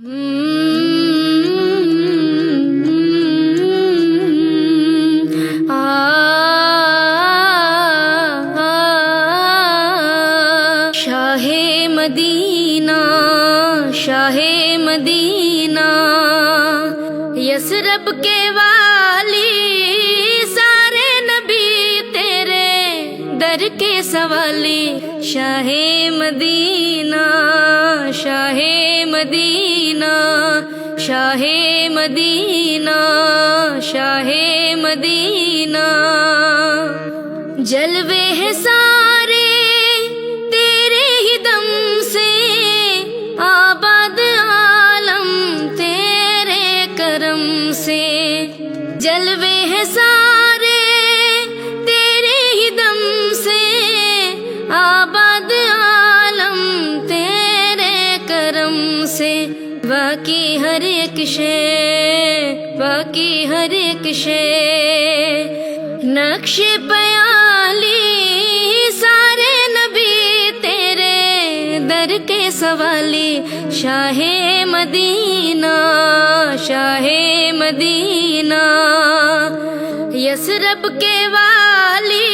Shah Medina, Shah Medina, Yathrib के वाली, सारे नबी तेरे दर के सवाली। Shah Medina, Shah Medina, Shah Medina, Shah Medina, जलवे हैं सारे तेरे ही दम से, आबाद आलम तेरे करम से। जलवे हैं सारे तेरे ही दम से, आबाद आलम तेरे करम से। बाकी हर एक शे, बाकी हर एक शे, नक्शे पयाली, सारे नबी तेरे दर के सवाली। Shah Medina, Shah Medina, Yathrib के वाली,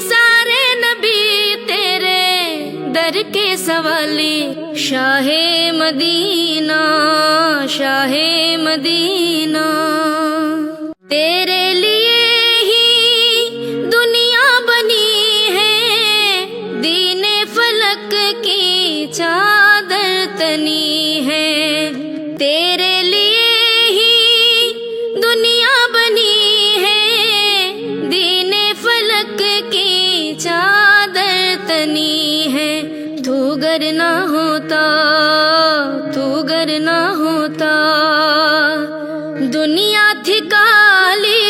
सारे नबी तेरे दर के सवाली। शाहे मदीना, शाहे मदीना, तेरे लिए ही दुनिया बनी है, दीने फलक की चादर तनी है। तेरे लिए ही दुनिया बनी है, दीने फलक की चादर तनी है। तू गर ना होता, तू गर ना होता, दुनिया थी काली,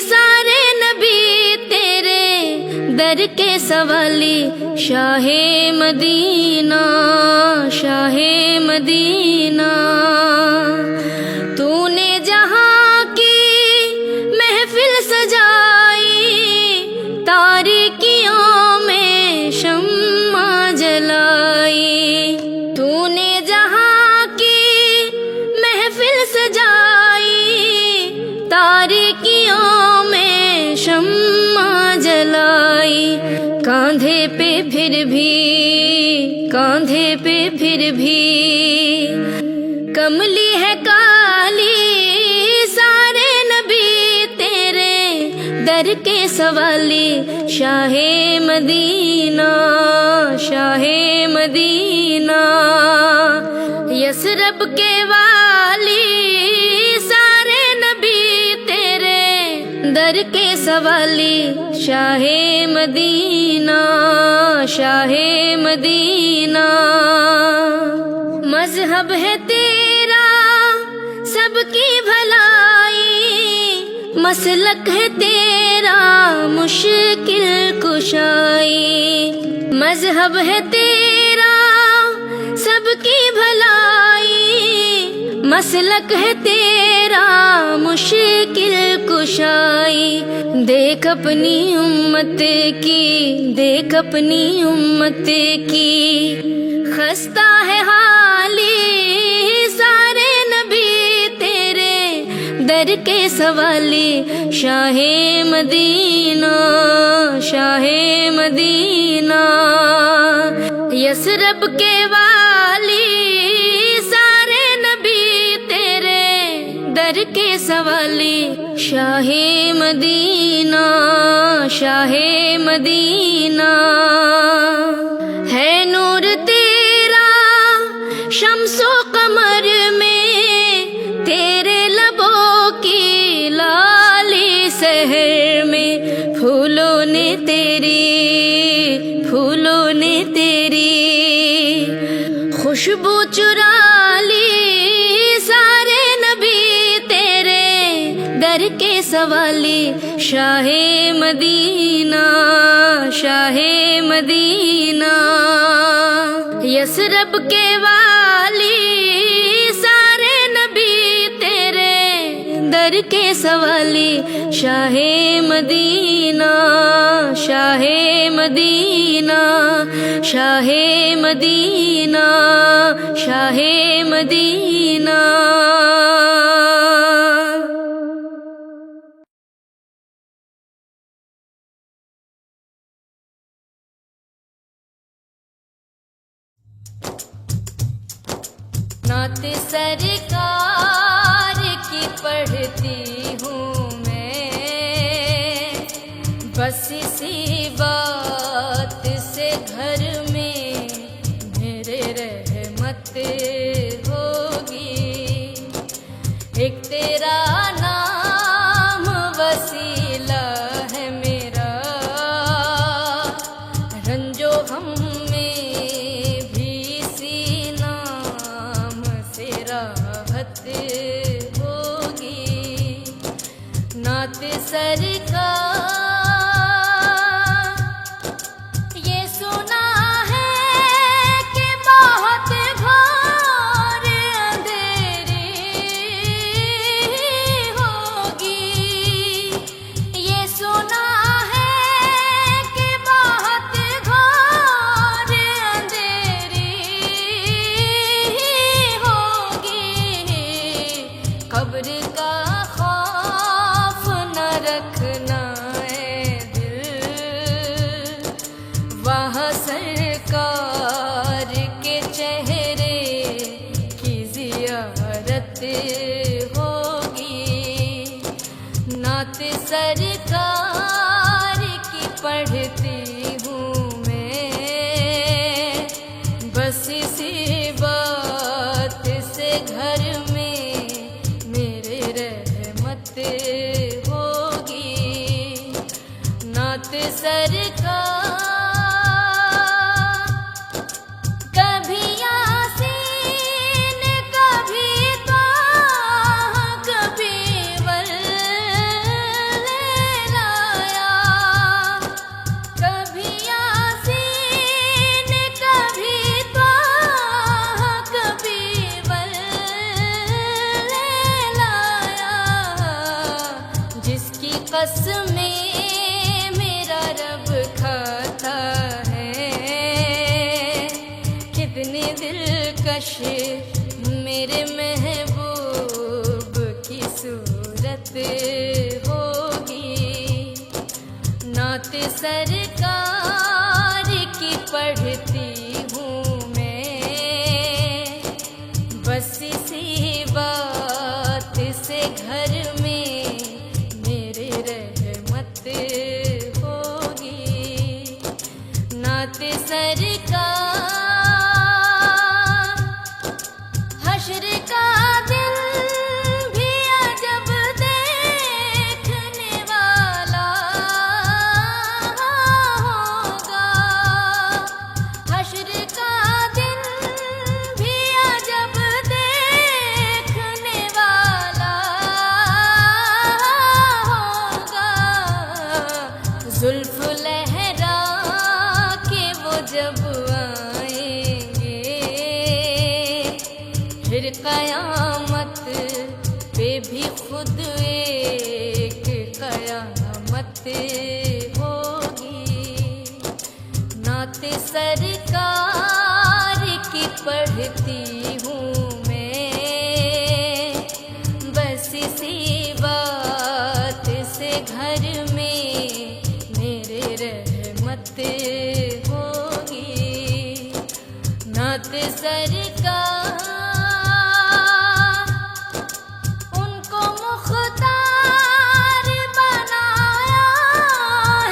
सारे नबी तेरे दर के सवाली। शाहे मदीना, शाहे मदीना, तूने जहाँ की महफिल सजाई, तारीकियों में शम्मा जलाई। तूने जहाँ की महफिल सजाई, तारीकियों में शम्मा जलाई। कांधे पे फिर भी, कांधे पे फिर भी, कमली है काली, सारे नबी तेरे दर के सवाली। Shah Medina, Shah Medina, Yathrib के वाली, सारे नबी तेरे दर के सवाली। शाहे मदीना, शाहे मदीना, मजहब है तेरा सबकी भलाई, मसलक है तेरा मुश्किल कुशाई। मजहब है तेरा सबकी भलाई, मसलक है तेरा मुश्किल कुशाई। देख अपनी उम्मत की, देख अपनी उम्मत की, खस्ता है हाली, सारे नबी तेरे दर के सवाली। Shah Medina, Shah Medina, Yathrib के वाली, सारे नबी तेरे दर के सवाली। शाहे मदीना, शाहे मदीना, है नूर तेरा शम्सो कमर में, तेरे लबों की लाली सहर में। फूलों ने तेरी, फूलों ने तेरी खुशबू चुरा ली, सारे नबी तेरे दर के सवाली। Shah Medina, Shah Medina, Yathrib के वाली, सारे नबी तेरे दर के सवाली Shah Medina, Shah Medina, Shah Medina, Shah Medina. नात सरकार की पढ़ती हूँ मैं, बस इसी बात से घर में मेरे रहमत होगी। एक तेरा नाम वसीला है मेरा, रंजो हम नात सरकार ये सुना है कि बहुत घोर अंधेरी होगी। ये सुना है कि बहुत घोर अंधेरी होगी। कब्र का रखना है दिल, वहाँ सरकार के चेहरे की ज़ियारत होगी। नात सरकार की पढ़ती हूँ मैं, बस इसी बात से घर में मेरे रहमत नात सरकार। कभी यासीन कभी ताहा कभी वल्लाया, कभी यासीन कभी ताहा कभी वल्लाया। जिसकी कसमें खाता है, कितनी दिलकश मेरे महबूब की सूरत होगी। नात सरकार की पढ़ती हूँ मैं, बस इसी बात से घर में मेरे रहमत नात सरकार। हश्र का दिन भी अजब देखने वाला होगा। हश्र का दिन भी अजब देखने वाला होगा। जुल्फ लहरा जब आएंगे फिर कयामत पे भी खुद एक कयामत होगी। नात सरकार की पढ़ती हूँ मैं, बस इसी बात से घर में मेरे रहमत नात सरकार। उनको मुख्तार बनाया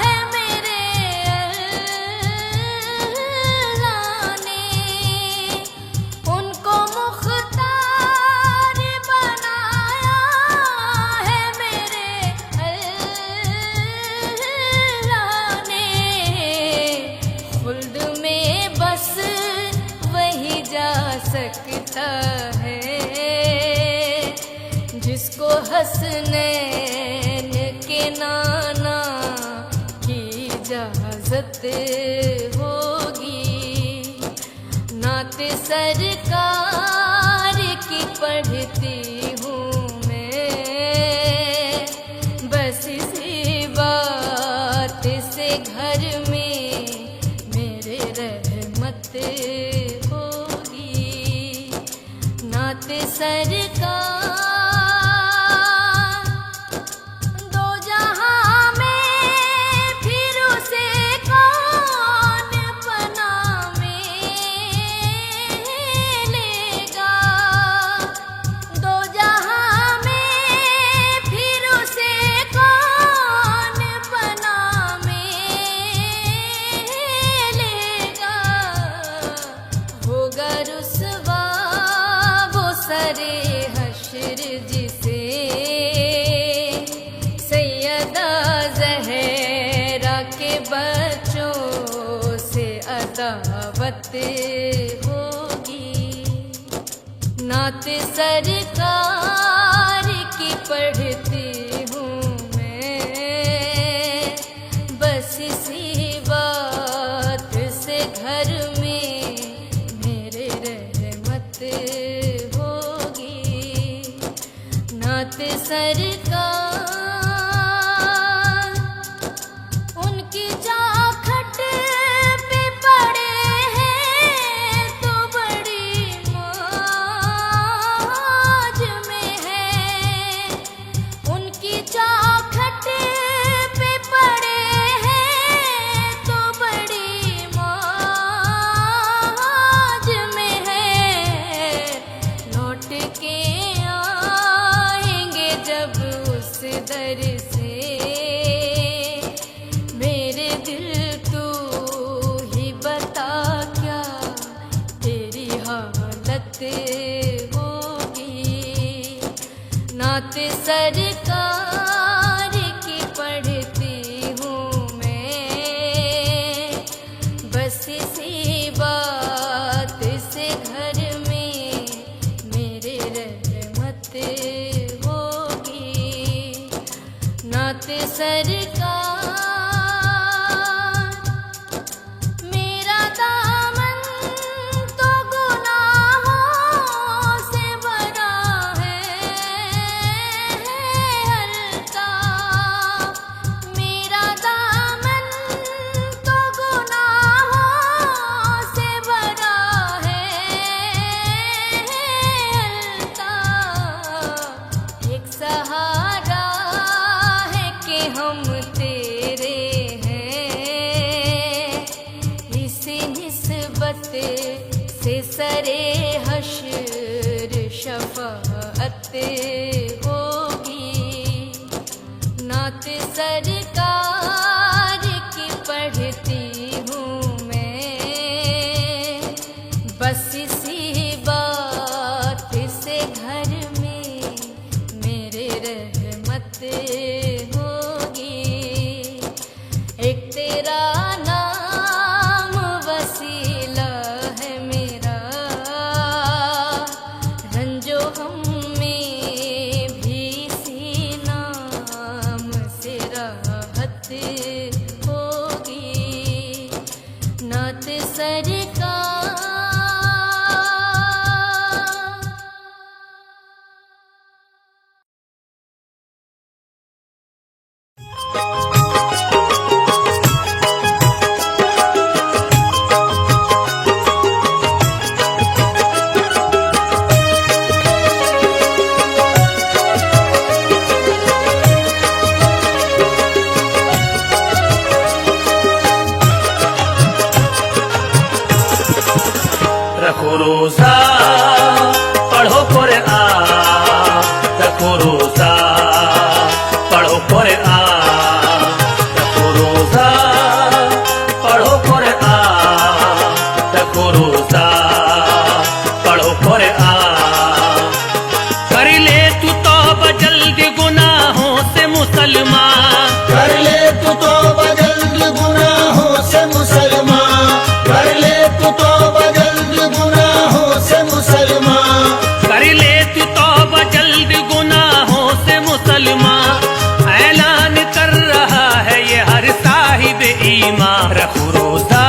है मेरे अल्लाह ने, उनको मुख्तार बनाया है मेरे अल्लाह ने। खुल्द में बस वही जा सकता है जिसको हसनैन के नाना की इजाजत होगी। नात सरकार की पढ़ती हूँ मैं, नात सरकार दो जहां में फिर उसे कौन पना में लेगा। दो जहां में फिर उसे कौन पना में लेगा। होगा रुसवा वो सरे हश्र जिसे सैयदा ज़हरा के बच्चों से अदावत होगी। नात सरकार की पढ़ती हूँ मैं, बस इसी बात से घर में मेरे रहमत होगी। नात सरकार उनकी चौखट पे पड़े हैं तो बड़ी मौज में है। उनकी चौखट पे पड़े हैं तो बड़ी मौज में है। लौट के आएंगे जब उस दर से, मेरे दिल तू ही बता क्या तेरी हालत होगी। नात सरकार की पढ़ती हूँ मैं, बस इसी बात से घर में मेरे रहमत होगी। नात सरकार मेरा दामन तो गुनाहों से भरा है हल्का। मेरा दामन तो गुनाहों से भरा है हल्का। एक सहारा है कि हम तेरे हैं, इसी निस्बत से सरे हश्र शफाअत होगी। नात सरकार की पढ़ती हूँ मैं, बस इसी बात से घर में मेरे रहमत होगी। एक तेरा नाम वसीला है मेरा, रंजो हम में भी इसी नाम से राहत होगी। नात सरकार रखो रोज़ा पढ़ो कुरआन, रखो रोज़ा पढ़ो कुरआन, रखो रोज़ा पढ़ो कुरआन, रखो रोज़ा पढ़ो कुरआन। कर ले तू तौबा जल्दी गुनाहों से मुसलमान, कर ले तू तौबा जल्द गुनाहों से मुसलमान। कर ले तू तौबा जल्द गुनाहों से मुसलमान। कर ले तू तौबा जल्द गुनाहों से मुसलमान। ऐलान कर रहा है ये हर साहिब ईमान। रखो रोज़ा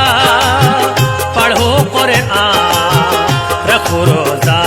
पढ़ो कुरआन, रखो रोज़ा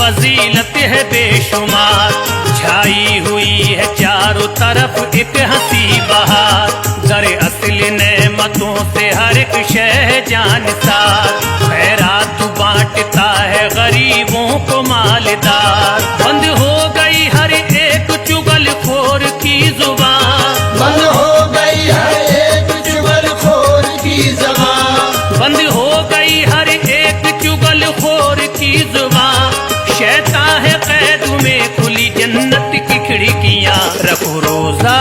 फजीलत है बेशुमार, छाई हुई है चारों तरफ एक हंसी बहार। दर असल नेमतों से हर एक शह जानसार, खैरात बांटता है गरीबों को मालदार। बंद हो गई हर एक चुगलखोर की जुबान, बंद हो गई है एक चुगलखोर की ज़बान, बंद हो गई हर एक चुगलखोर की जुबान। शैतान है कैद में, खुली जन्नत की खिड़कियां। रखो रोजा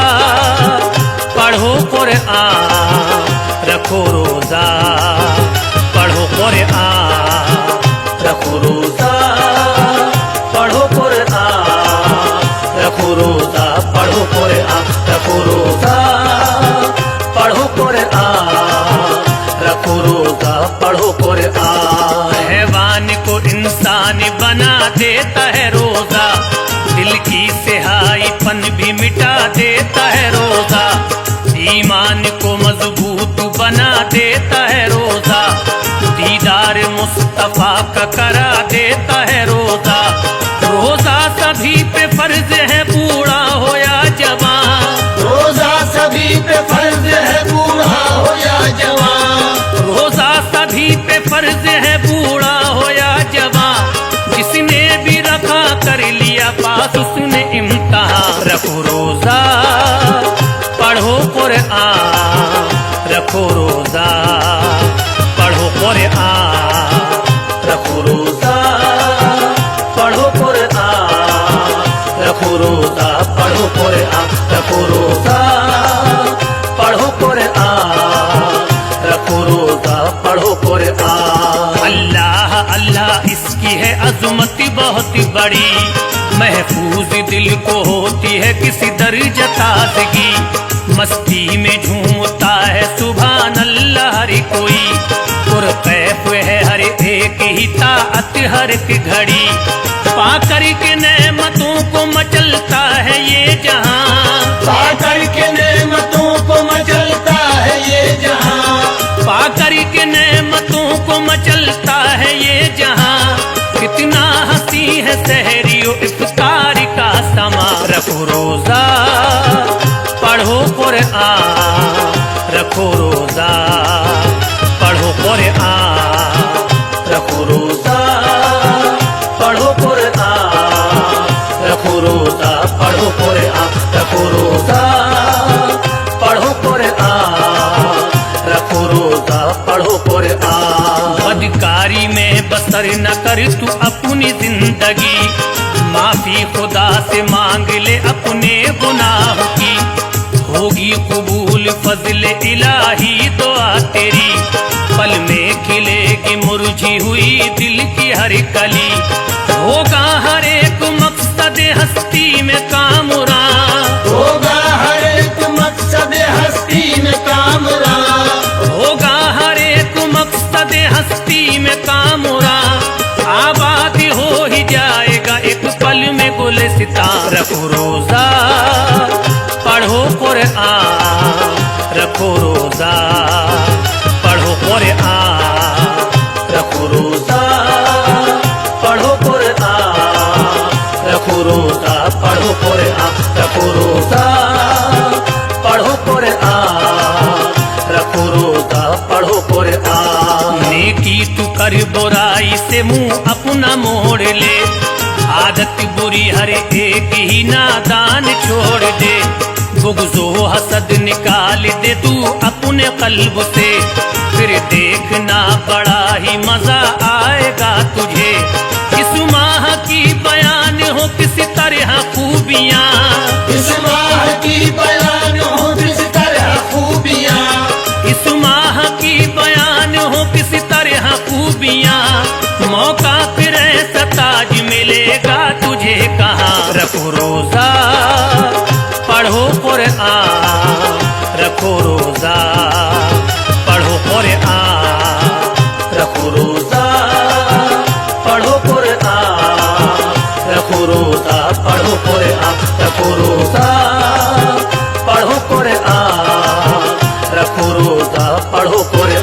पढ़ो कुरान, रखो रोजा पढ़ो कुरान, रखो रोजा पढ़ो कुरान, रखो रोजा पढ़ो कुरान, रखो रोजा पढ़ो कुरान, रखो रोजा पढ़ो कुरान। हैवान को इंसान बना देता है रोजा, दिल की सिहाईपन भी मिटा देता है रोजा। ईमान को मजबूत बना देता है रोजा, दीदार मुस्तफा का करा देता है रोजा। रोजा सभी पे फर्ज है, बूढ़ा हो या जवान, रोजा सभी पे फर्ज है, बूढ़ा हो या जवान, रोजा सभी पे फर्ज है, बूढ़ा हो या जवान। जिसने भी रखा कर लिया पास उसने इम्तिहान। रखो रोजा पढ़ो कुरान, रखो रोजा पढ़ो कुरान, रखो रोजा पढ़ो कुरान, रखो रोजा पढ़ो कुरान, रखो रोजा पढ़ो कुरान, रखो रोजा पढ़ो कुरान। अल्लाह अल्लाह इसकी है अज़मत बहुत बड़ी, महफूज दिल को होती है किसी दर्ज ताज़गी। मस्ती में झूमता है सुभान अल्लाह हर कोई, पुरकैफ है हर एक ही ताअत हर एक घड़ी। पाकर के नेमतों को मचलता है ये जहां, पाकर के नेमतों को मचलता है ये जहां, पाकर के नेमतों को मचलता है ये जहां। कितना हंसी है सहरियो इफ्तार का समा। रखो रोजा पढ़ो कुरान, रखो रोजा पढ़ो कुरान, रखो रोजा पढ़ो कुरान, रखो रोजा पढ़ो कुरान, रखो रोजा पढ़ो कुरान, रखो रोजा पढ़ो कुरान। बदकारी में बसर न कर तू अपनी जिंदगी, माफी खुदा से मांग ले अपने गुनाह की। होगी कबूल फजल इलाही दुआ तेरी, पल में खिलेगी मुरझी हुई दिल की हर कली। होगा हर एक मकसद हस्ती में कामरा, होगा हर एक मकसद हस्ती में कामरा, होगा हर एक मकसद हस्ती में कामरा। आबाद हो ही जाएगा एक पल में गुलिस्तान। रखो रोजा पढ़ो कुरान, रखो रोजा पढ़ो कुरान, रखो रोजा पढ़ो कुरान, रखो रोजा पढ़ो कुरान, रखो रोजा पढ़ो कुरान, रखो रोजा पढ़ो कुरान। नेकी तू कर बुराई से मुंह अपना मोड़ ले, आदत बुरी हर एक ही नादान छोड़ दे। बुग़्ज़ो हसद निकाल दे तू अपने कल्ब से, फिर देखना बड़ा ही मजा आएगा तुझे। इस माह की बयान हो किसी तरह खूबियाँ, इस माह की बयान हो किस तरह खूबियाँ, इस माह की बयान हो किसी तरह खूबियाँ। मौका फिर ऐसा ताज मिलेगा तुझे कहाँ। रखो रोजा पढ़ो कुरान, रखो रोजा पढ़ो कुरान, रखो रोजा पढ़ो कुरान, रखो रोजा पढ़ो कुरान, रखो रोजा पढ़ो कुरान, रखो रोजा पढ़ो कुरान।